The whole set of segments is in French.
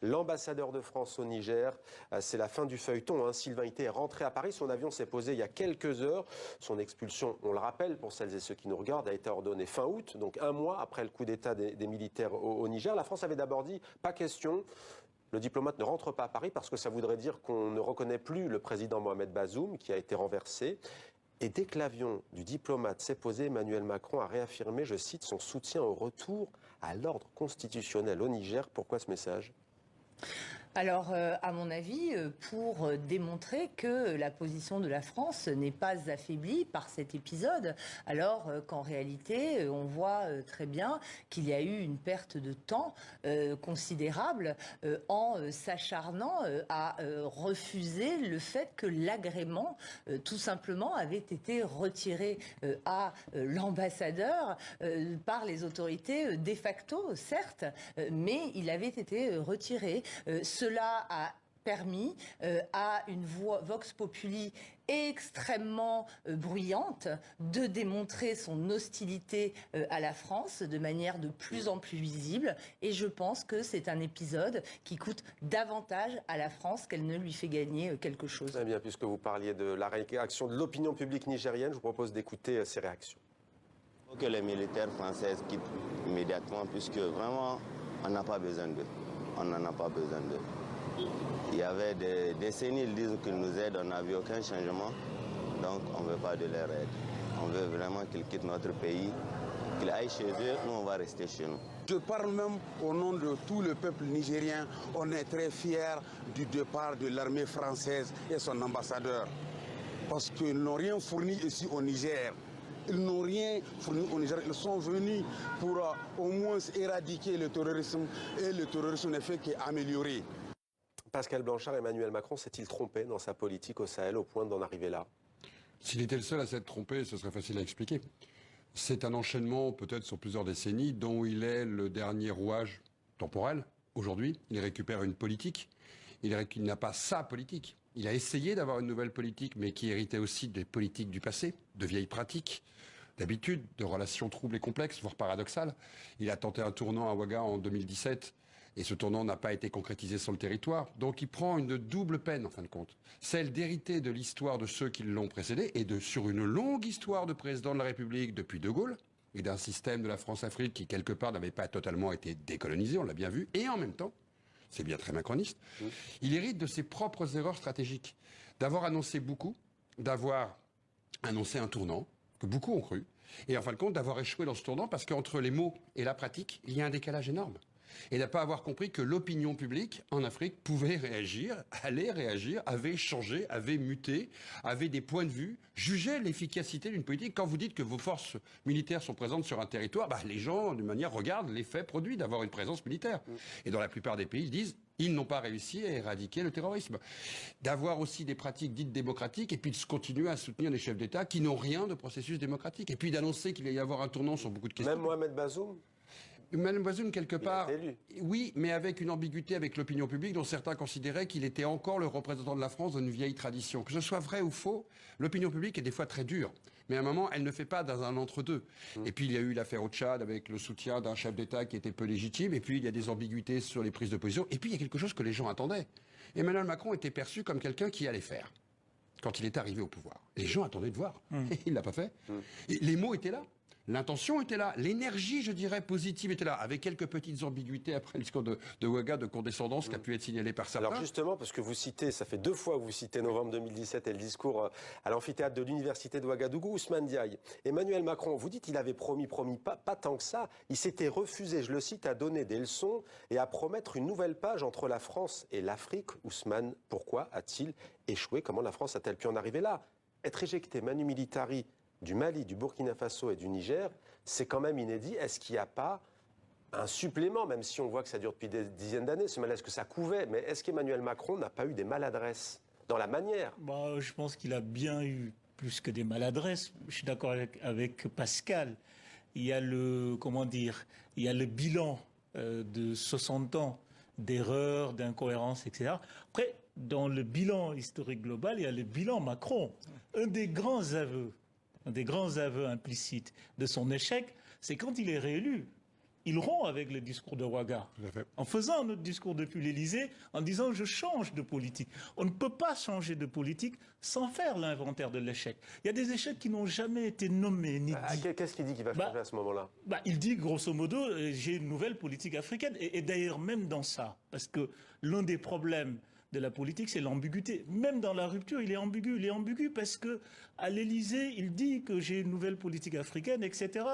L'ambassadeur de France au Niger, c'est la fin du feuilleton. Sylvain Ité est rentré à Paris. Son avion s'est posé il y a quelques heures. Son expulsion, on le rappelle pour celles et ceux qui nous regardent, a été ordonnée fin août, donc un mois après le coup d'État des militaires au Niger. La France avait d'abord dit, pas question. Le diplomate ne rentre pas à Paris parce que ça voudrait dire qu'on ne reconnaît plus le président Mohamed Bazoum qui a été renversé. Et dès que l'avion du diplomate s'est posé, Emmanuel Macron a réaffirmé, je cite, son soutien au retour à l'ordre constitutionnel au Niger. Pourquoi ce message ? Alors, à mon avis, pour démontrer que la position de la France n'est pas affaiblie par cet épisode, alors qu'en réalité, on voit très bien qu'il y a eu une perte de temps considérable en s'acharnant à refuser le fait que l'agrément, tout simplement, avait été retiré à l'ambassadeur par les autorités de facto, certes, mais il avait été retiré. Cela a permis à une vox populi extrêmement bruyante de démontrer son hostilité à la France de manière de plus en plus visible. Et je pense que c'est un épisode qui coûte davantage à la France qu'elle ne lui fait gagner quelque chose. Très bien, puisque vous parliez de la réaction de l'opinion publique nigérienne, je vous propose d'écouter ces réactions. Il faut que les militaires français quittent immédiatement, puisque vraiment, on n'a pas besoin d'eux. On n'en a pas besoin d'eux. Il y avait des décennies, ils disent qu'ils nous aident, on n'a vu aucun changement, donc on ne veut pas de leur aide. On veut vraiment qu'ils quittent notre pays, qu'ils aillent chez eux, nous on va rester chez nous. Je parle même au nom de tout le peuple nigérien, on est très fiers du départ de l'armée française et son ambassadeur, parce qu'ils n'ont rien fourni ici au Niger. Ils n'ont rien fourni au Niger. Ils sont venus pour au moins éradiquer le terrorisme. Et le terrorisme n'est fait qu'améliorer. Pascal Blanchard, Emmanuel Macron s'est-il trompé dans sa politique au Sahel au point d'en arriver là ? S'il était le seul à s'être trompé, ce serait facile à expliquer. C'est un enchaînement peut-être sur plusieurs décennies dont il est le dernier rouage temporel. Aujourd'hui, il récupère une politique. Il n'a pas sa politique. Il a essayé d'avoir une nouvelle politique, mais qui héritait aussi des politiques du passé, de vieilles pratiques, d'habitudes, de relations troubles et complexes, voire paradoxales. Il a tenté un tournant à Ouaga en 2017, et ce tournant n'a pas été concrétisé sur le territoire. Donc il prend une double peine, en fin de compte. Celle d'hériter de l'histoire de ceux qui l'ont précédé, et sur une longue histoire de président de la République depuis De Gaulle, et d'un système de la France-Afrique qui, quelque part, n'avait pas totalement été décolonisé, on l'a bien vu, et en même temps, c'est bien très macroniste, il hérite de ses propres erreurs stratégiques, d'avoir annoncé beaucoup, d'avoir annoncé un tournant, que beaucoup ont cru, et en fin de compte d'avoir échoué dans ce tournant parce qu'entre les mots et la pratique, il y a un décalage énorme. Et de ne pas avoir compris que l'opinion publique en Afrique pouvait réagir, allait réagir, avait changé, avait muté, avait des points de vue, jugeait l'efficacité d'une politique. Quand vous dites que vos forces militaires sont présentes sur un territoire, les gens, d'une manière, regardent l'effet produit d'avoir une présence militaire. Et dans la plupart des pays, ils disent ils n'ont pas réussi à éradiquer le terrorisme. D'avoir aussi des pratiques dites démocratiques et puis de continuer à soutenir les chefs d'État qui n'ont rien de processus démocratique. Et puis d'annoncer qu'il va y avoir un tournant sur beaucoup de questions. Même Mohamed Bazoum ? Emmanuel Bazoum, quelque part, élu. Oui, mais avec une ambiguïté avec l'opinion publique dont certains considéraient qu'il était encore le représentant de la France dans une vieille tradition. Que ce soit vrai ou faux, l'opinion publique est des fois très dure. Mais à un moment, elle ne fait pas dans un entre-deux. Et puis il y a eu l'affaire au Tchad avec le soutien d'un chef d'État qui était peu légitime. Et puis il y a des ambiguïtés sur les prises de position. Et puis il y a quelque chose que les gens attendaient. Emmanuel Macron était perçu comme quelqu'un qui allait faire quand il est arrivé au pouvoir. Les gens attendaient de voir. Et il ne l'a pas fait. Et les mots étaient là. L'intention était là, l'énergie, je dirais, positive était là, avec quelques petites ambiguïtés après le discours de Ouaga de condescendance qui a pu être signalé par certains. Alors justement, parce que vous citez, ça fait 2 fois que vous citez novembre 2017 et le discours à l'amphithéâtre de l'université de Ouagadougou, Ousmane Diaye. Emmanuel Macron, vous dites qu'il avait promis, pas tant que ça, il s'était refusé, je le cite, à donner des leçons et à promettre une nouvelle page entre la France et l'Afrique. Ousmane, pourquoi a-t-il échoué? Comment la France a-t-elle pu en arriver là? Être éjecté manu militari du Mali, du Burkina Faso et du Niger, c'est quand même inédit. Est-ce qu'il n'y a pas un supplément, même si on voit que ça dure depuis des dizaines d'années, ce malaise que ça couvait, mais est-ce qu'Emmanuel Macron n'a pas eu des maladresses dans la manière? Je pense qu'il a bien eu plus que des maladresses. Je suis d'accord avec Pascal. Il y a le bilan de 60 ans d'erreurs, d'incohérences, etc. Après, dans le bilan historique global, il y a le bilan Macron. Un des grands aveux implicites de son échec, c'est quand il est réélu. il rompt avec le discours de Ouaga, Tout à fait. en faisant notre discours depuis l'Élysée, en disant je change de politique. On ne peut pas changer de politique sans faire l'inventaire de l'échec. Il y a des échecs qui n'ont jamais été nommés ni dits. Qu'est-ce qu'il dit qu'il va changer à ce moment-là? Il dit grosso modo, j'ai une nouvelle politique africaine. Et d'ailleurs, même dans ça, parce que l'un des problèmes de la politique, c'est l'ambiguïté. Même dans la rupture, il est ambigu. Il est ambigu parce que à l'Élysée, il dit que j'ai une nouvelle politique africaine, etc.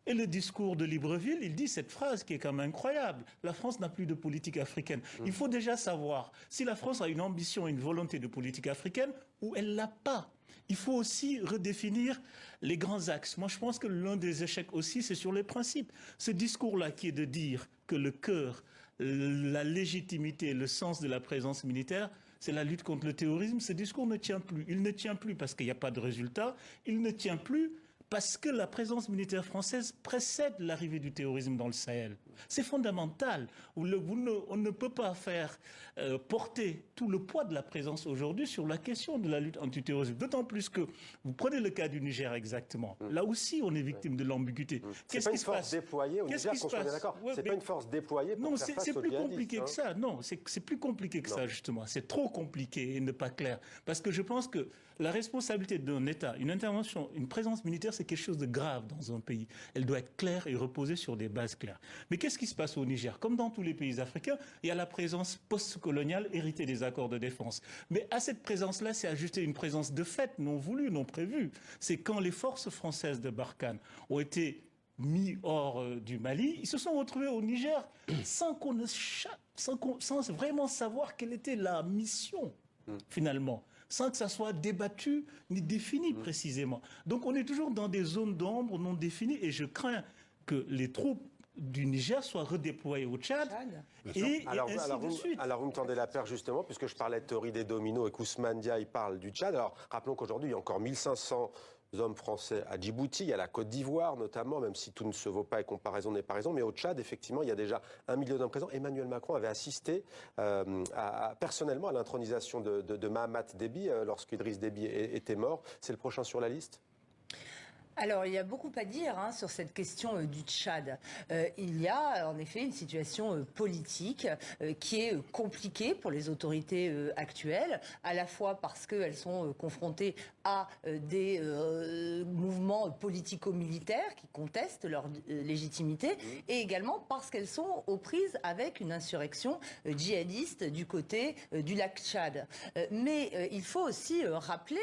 Et le discours de Libreville, il dit cette phrase qui est quand même incroyable. La France n'a plus de politique africaine. Il faut déjà savoir si la France a une ambition, une volonté de politique africaine ou elle l'a pas. Il faut aussi redéfinir les grands axes. Moi, je pense que l'un des échecs aussi, c'est sur les principes. Ce discours-là qui est de dire que le cœur, la légitimité, le sens de la présence militaire, c'est la lutte contre le terrorisme. Ce discours ne tient plus. Il ne tient plus parce qu'il n'y a pas de résultat. Il ne tient plus parce que la présence militaire française précède l'arrivée du terrorisme dans le Sahel. C'est fondamental. On ne peut pas faire porter tout le poids de la présence aujourd'hui sur la question de la lutte antiterroriste. D'autant plus que, vous prenez le cas du Niger exactement. Là aussi, on est victime de l'ambiguïté. C'est pas une force déployée au Niger, qu'on soit bien d'accord. C'est pas une force déployée pour faire face aux djihadistes. Non, c'est plus compliqué que ça. Non, c'est plus compliqué que ça, justement. C'est trop compliqué et ne pas clair. Parce que je pense que la responsabilité d'un État, une intervention, une présence militaire, c'est quelque chose de grave dans un pays. Elle doit être claire et reposer sur des bases claires. Mais qu'est-ce qui se passe au Niger? Comme dans tous les pays africains, il y a la présence post-coloniale héritée des accords de défense. Mais à cette présence-là, c'est ajouter une présence de fait, non voulue, non prévue. C'est quand les forces françaises de Barkhane ont été mis hors du Mali, ils se sont retrouvés au Niger sans vraiment savoir quelle était la mission, finalement, sans que ça soit débattu ni défini précisément. Donc on est toujours dans des zones d'ombre non définies et je crains que les troupes du Niger soient redéployées au Tchad et ainsi de suite. Alors vous me tendez la perche justement, puisque je parlais de théorie des dominos et qu'Ousmane Diaye parle du Tchad. Alors rappelons qu'aujourd'hui il y a encore 1500 hommes français à Djibouti, il y a la Côte d'Ivoire notamment, même si tout ne se vaut pas et comparaison n'est pas raison, mais au Tchad, effectivement, il y a déjà 1 million d'hommes présents. Emmanuel Macron avait assisté personnellement à l'intronisation de Mahamat Déby lorsqu'Idriss Déby était mort. C'est le prochain sur la liste ? Alors, il y a beaucoup à dire sur cette question du Tchad. Il y a en effet une situation politique qui est compliquée pour les autorités actuelles, à la fois parce qu'elles sont confrontées à des mouvements politico-militaires qui contestent leur légitimité, et également parce qu'elles sont aux prises avec une insurrection djihadiste du côté du lac Tchad. Mais il faut aussi rappeler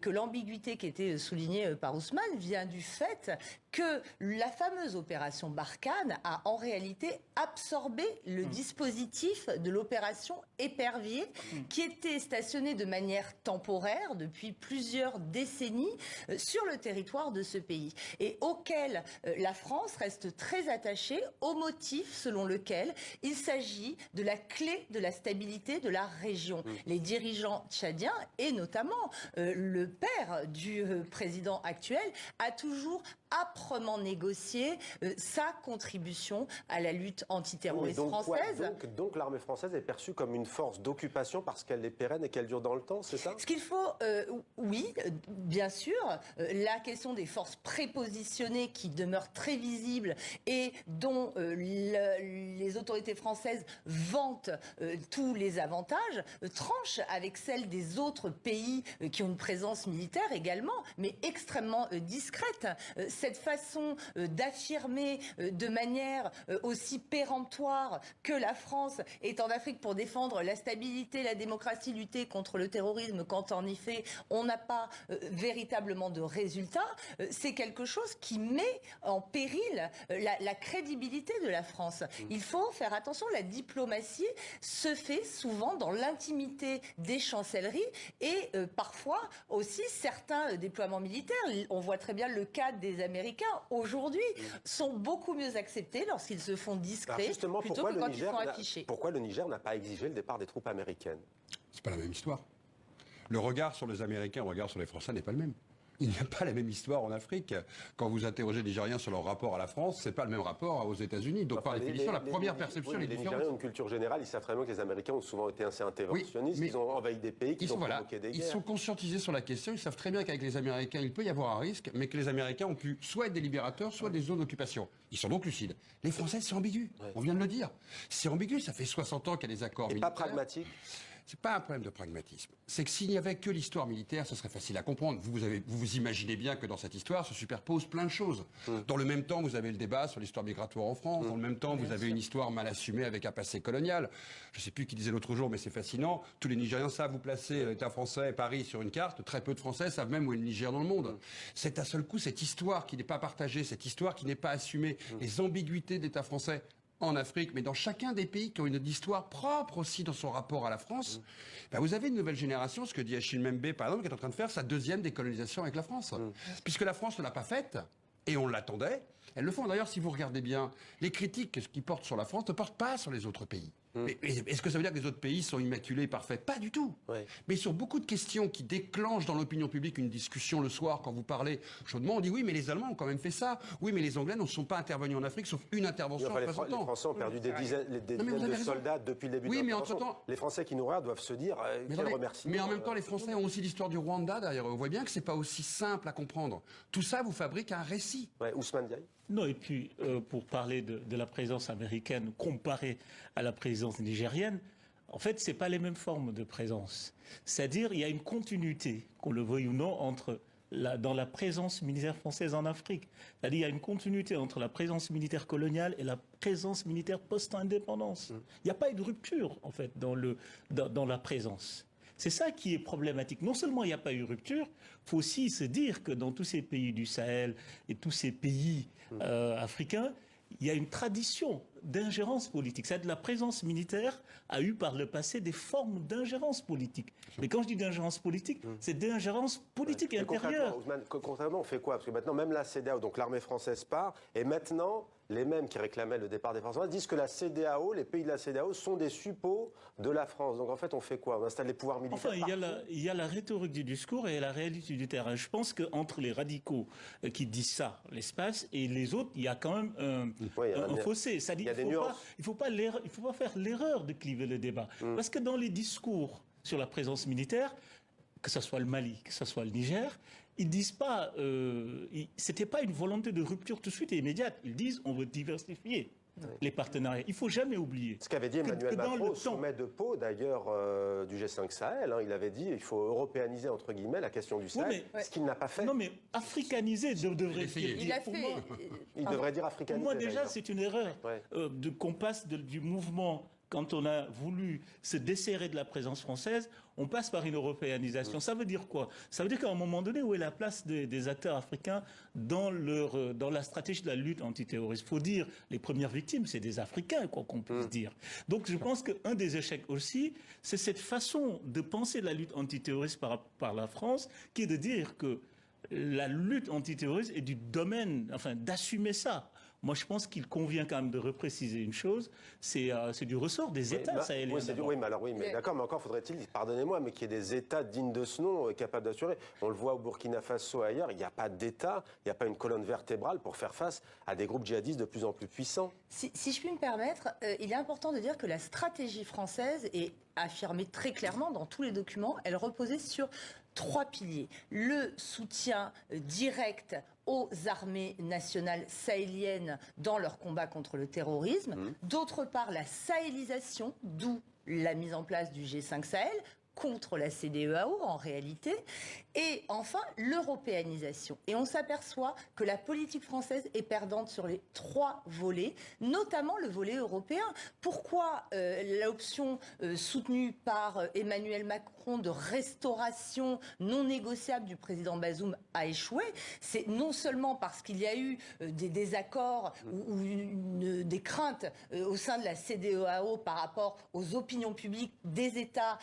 que l'ambiguïté qui était soulignée par Ousmane vient du fait que la fameuse opération Barkhane a en réalité absorbé le dispositif de l'opération Épervier qui était stationné de manière temporaire depuis plusieurs décennies sur le territoire de ce pays et auquel la France reste très attachée au motif selon lequel il s'agit de la clé de la stabilité de la région. Les dirigeants tchadiens et notamment le père du président actuel a toujours âprement négocié sa contribution à la lutte antiterroriste française. Donc l'armée française est perçue comme une force d'occupation parce qu'elle est pérenne et qu'elle dure dans le temps, c'est ça? Ce qu'il faut, oui, bien sûr, la question des forces prépositionnées qui demeurent très visibles et dont les autorités françaises vantent tous les avantages, tranche avec celle des autres pays qui ont une présence militaire également, mais extrêmement discrète. Cette façon d'affirmer de manière aussi péremptoire que la France est en Afrique pour défendre la stabilité, la démocratie, lutter contre le terrorisme, quand en effet on n'a pas véritablement de résultats, c'est quelque chose qui met en péril la crédibilité de la France. Il faut faire attention, la diplomatie se fait souvent dans l'intimité des chancelleries et parfois aussi certains déploiements militaires. On voit très bien le cas des Américains aujourd'hui sont beaucoup mieux acceptés lorsqu'ils se font discrets plutôt que quand ils sont affichés. Pourquoi le Niger n'a pas exigé le départ des troupes américaines? C'est pas la même histoire. Le regard sur les Américains, le regard sur les Français n'est pas le même. Il n'y a pas la même histoire en Afrique. Quand vous interrogez les Nigériens sur leur rapport à la France, c'est pas le même rapport aux États-Unis. Donc, par définition, la première perception est les différente. Nigériens ont une culture générale. Ils savent très bien que les Américains ont souvent été assez interventionnistes. mais ils ont envahi des pays, ils ont provoqué des guerres. Ils sont conscientisés sur la question. Ils savent très bien qu'avec les Américains, il peut y avoir un risque, mais que les Américains ont pu soit être des libérateurs, soit des zones d'occupation. Ils sont donc lucides. Les Français, c'est ambigu. Ouais. On vient de le dire. C'est ambigu. Ça fait 60 ans qu'il y a des accords militaires. Et pas pragmatique. C'est pas un problème de pragmatisme. C'est que s'il n'y avait que l'histoire militaire, ce serait facile à comprendre. Vous imaginez bien que dans cette histoire se superposent plein de choses. Dans le même temps, vous avez le débat sur l'histoire migratoire en France. Dans le même temps, vous avez une histoire mal assumée avec un passé colonial. Je ne sais plus qui disait l'autre jour, mais c'est fascinant. Tous les Nigériens savent vous placer l'État français et Paris sur une carte. Très peu de Français savent même où est le Niger dans le monde. C'est à seul coup cette histoire qui n'est pas partagée, cette histoire qui n'est pas assumée, les ambiguïtés de l'État français en Afrique, mais dans chacun des pays qui ont une histoire propre aussi dans son rapport à la France, ben vous avez une nouvelle génération, ce que dit Achille Mbembe, par exemple, qui est en train de faire sa deuxième décolonisation avec la France. Puisque la France ne l'a pas faite, et on l'attendait, elles le font. D'ailleurs, si vous regardez bien, les critiques qui portent sur la France ne portent pas sur les autres pays. Mais est-ce que ça veut dire que les autres pays sont immaculés, parfaits? Pas du tout. Ouais. Mais sur beaucoup de questions qui déclenchent dans l'opinion publique une discussion le soir, quand vous parlez chaudement, on dit oui, mais les Allemands ont quand même fait ça. Oui, mais les Anglais ne sont pas intervenus en Afrique, sauf une intervention en 3 ans. Les Français ont perdu des dizaines de soldats depuis le début de oui, mais entre-temps, les Français qui nous regardent doivent se dire quel remerciement. Mais en même temps, les Français ont aussi l'histoire du Rwanda derrière eux. On voit bien que c'est pas aussi simple à comprendre. Tout ça vous fabrique un récit. Ouais, Ousmane Diaye. Non, et puis, pour parler de la présence américaine comparée à la présence nigérienne, en fait, ce n'est pas les mêmes formes de présence. C'est-à-dire, il y a une continuité, qu'on le veuille ou non, dans la présence militaire française en Afrique. C'est-à-dire, il y a une continuité entre la présence militaire coloniale et la présence militaire post-indépendance. Il n'y a pas eu de rupture, en fait, dans la présence. C'est ça qui est problématique. Non seulement il n'y a pas eu rupture, il faut aussi se dire que dans tous ces pays du Sahel et tous ces pays africains, il y a une tradition d'ingérence politique. C'est-à-dire que la présence militaire a eu par le passé des formes d'ingérence politique. Mais quand je dis d'ingérence politique, c'est d'ingérence politique intérieure. Concrètement, on fait quoi? Parce que maintenant, même la CEDEAO, donc l'armée française part, et maintenant, les mêmes qui réclamaient le départ des Français disent que la CEDEAO, les pays de la CEDEAO, sont des suppôts de la France. Donc en fait, on fait quoi? On installe les pouvoirs militaires il y a la rhétorique du discours et la réalité du terrain. Je pense qu'entre les radicaux qui disent ça, l'espace, et les autres, il y a quand même un fossé. C'est-à-dire qu'il ne faut pas faire l'erreur de cliver le débat. Parce que dans les discours sur la présence militaire, que ce soit le Mali, que ce soit le Niger, ils disent pas, c'était pas une volonté de rupture tout de suite et immédiate. Ils disent, on veut diversifier les partenariats. Il faut jamais oublier. Ce qu'avait dit Emmanuel Macron au sommet de Pau, d'ailleurs, du G5 Sahel, il avait dit, il faut européaniser, entre guillemets, la question du Sahel, ce qu'il n'a pas fait. Non, mais africaniser devrait dire. Il a fait. Il devrait dire africaniser. Pour moi, déjà, c'est une erreur qu'on passe du mouvement. Quand on a voulu se desserrer de la présence française, on passe par une européanisation. Ça veut dire quoi? Ça veut dire qu'à un moment donné, où est la place des acteurs africains dans la stratégie de la lutte antiterroriste? Il faut dire, les premières victimes, c'est des Africains, quoi qu'on puisse dire. Donc je pense qu'un des échecs aussi, c'est cette façon de penser la lutte antiterroriste par la France, qui est de dire que la lutte antiterroriste est du domaine, enfin d'assumer ça. Moi, je pense qu'il convient quand même de repréciser une chose, c'est du ressort des États sahéliens. Mais d'accord, mais encore faudrait-il, pardonnez-moi, mais qu'il y ait des États dignes de ce nom, capables d'assurer. On le voit au Burkina Faso et ailleurs, il n'y a pas d'État, il n'y a pas une colonne vertébrale pour faire face à des groupes djihadistes de plus en plus puissants. Si je puis me permettre, il est important de dire que la stratégie française est affirmée très clairement dans tous les documents. Elle reposait sur 3 piliers. Le soutien direct aux armées nationales sahéliennes dans leur combat contre le terrorisme. D'autre part, la sahélisation, d'où la mise en place du G5 Sahel, contre la CEDEAO en réalité, et enfin l'européanisation. Et on s'aperçoit que la politique française est perdante sur les 3 volets, notamment le volet européen. Pourquoi l'option soutenue par Emmanuel Macron de restauration non négociable du président Bazoum a échoué? C'est non seulement parce qu'il y a eu des désaccords ou des craintes au sein de la CEDEAO par rapport aux opinions publiques des États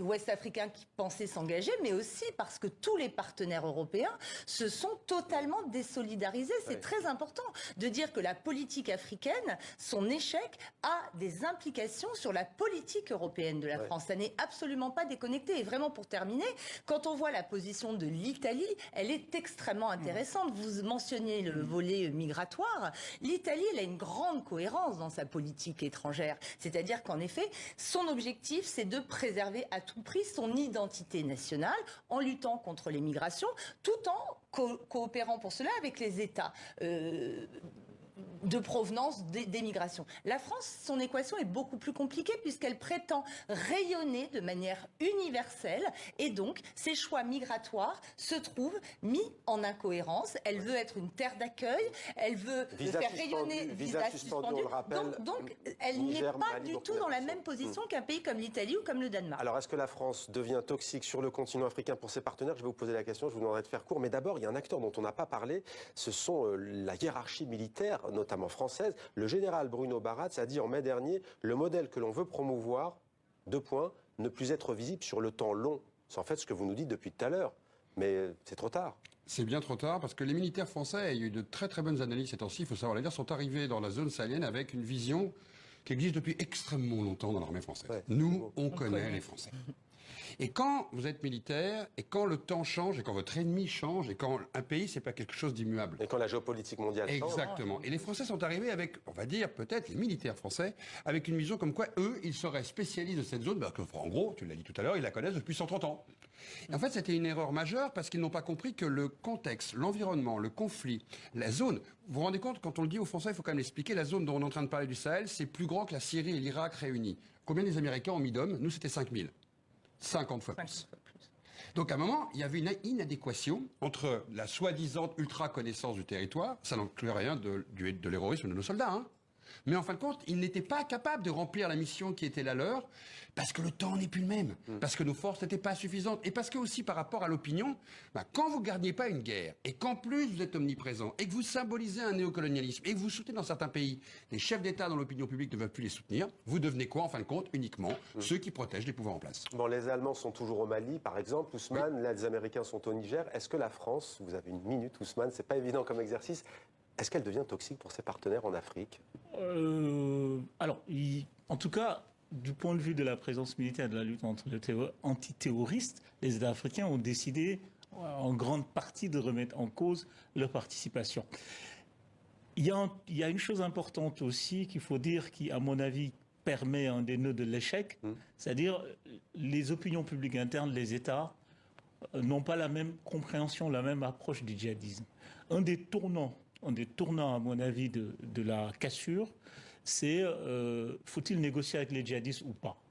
ouest-africains qui pensaient s'engager, mais aussi parce que tous les partenaires européens se sont totalement désolidarisés. C'est très important de dire que la politique africaine, son échec a des implications sur la politique européenne de la France. Ça n'est absolument pas déconnecté. Et vraiment, pour terminer, quand on voit la position de l'Italie, elle est extrêmement intéressante. Vous mentionniez le volet migratoire. L'Italie, elle a une grande cohérence dans sa politique étrangère. C'est-à-dire qu'en effet, son objectif, c'est de préserver à tout prix son identité nationale en luttant contre les migrations, tout en coopérant pour cela avec les États de provenance des migrations. La France, son équation est beaucoup plus compliquée puisqu'elle prétend rayonner de manière universelle et donc ses choix migratoires se trouvent mis en incohérence. Elle veut être une terre d'accueil, elle veut faire rayonner visa suspendu, on le rappelle. Donc elle n'est pas du tout dans la même position qu'un pays comme l'Italie ou comme le Danemark. Alors est-ce que la France devient toxique sur le continent africain pour ses partenaires? Je vais vous poser la question, je vous demanderai de faire court. Mais d'abord, il y a un acteur dont on n'a pas parlé, ce sont la hiérarchie militaire, notamment française. Le général Bruno Baratz a dit en mai dernier, le modèle que l'on veut promouvoir, 2 points, ne plus être visible sur le temps long. C'est en fait ce que vous nous dites depuis tout à l'heure. Mais c'est trop tard. C'est bien trop tard parce que les militaires français, il y a eu de très très bonnes analyses ces temps-ci, il faut savoir les dire, sont arrivés dans la zone sahélienne avec une vision qui existe depuis extrêmement longtemps dans l'armée française. Ouais, Nous, on connaît les Français. Et quand vous êtes militaire, et quand le temps change, et quand votre ennemi change, et quand un pays, c'est pas quelque chose d'immuable. Et quand la géopolitique mondiale change. Exactement. Et les Français sont arrivés avec, on va dire, peut-être les militaires français, avec une vision comme quoi, eux, ils seraient spécialistes de cette zone, parce que, en gros, tu l'as dit tout à l'heure, ils la connaissent depuis 130 ans. Et en fait, c'était une erreur majeure parce qu'ils n'ont pas compris que le contexte, l'environnement, le conflit, la zone, vous vous rendez compte, quand on le dit aux Français, il faut quand même l'expliquer, la zone dont on est en train de parler du Sahel, c'est plus grand que la Syrie et l'Irak réunis. Combien les Américains ont mis d'hommes? Nous, c'était 5000. 50 fois plus. Donc à un moment, il y avait une inadéquation entre la soi-disant ultra-connaissance du territoire, ça n'inclut rien de l'héroïsme de nos soldats, hein. Mais en fin de compte, ils n'étaient pas capables de remplir la mission qui était la leur, parce que le temps n'est plus le même, parce que nos forces n'étaient pas suffisantes, et parce que aussi par rapport à l'opinion, quand vous ne gardiez pas une guerre, et qu'en plus vous êtes omniprésent, et que vous symbolisez un néocolonialisme, et que vous soutenez dans certains pays, les chefs d'État dans l'opinion publique ne veulent plus les soutenir, vous devenez quoi en fin de compte? Uniquement ceux qui protègent les pouvoirs en place. Bon, les Allemands sont toujours au Mali, par exemple, Ousmane, là, les Américains sont au Niger. Est-ce que la France, vous avez une minute, Ousmane, c'est pas évident comme exercice, est-ce qu'elle devient toxique pour ses partenaires en Afrique? En tout cas, du point de vue de la présence militaire de la lutte antiterroriste, les États africains ont décidé en grande partie de remettre en cause leur participation. Il y a une chose importante aussi qu'il faut dire qui, à mon avis, permet un des nœuds de l'échec, c'est-à-dire les opinions publiques internes, les États n'ont pas la même compréhension, la même approche du djihadisme. Un des tournants, à mon avis, de la cassure, c'est faut-il négocier avec les djihadistes ou pas?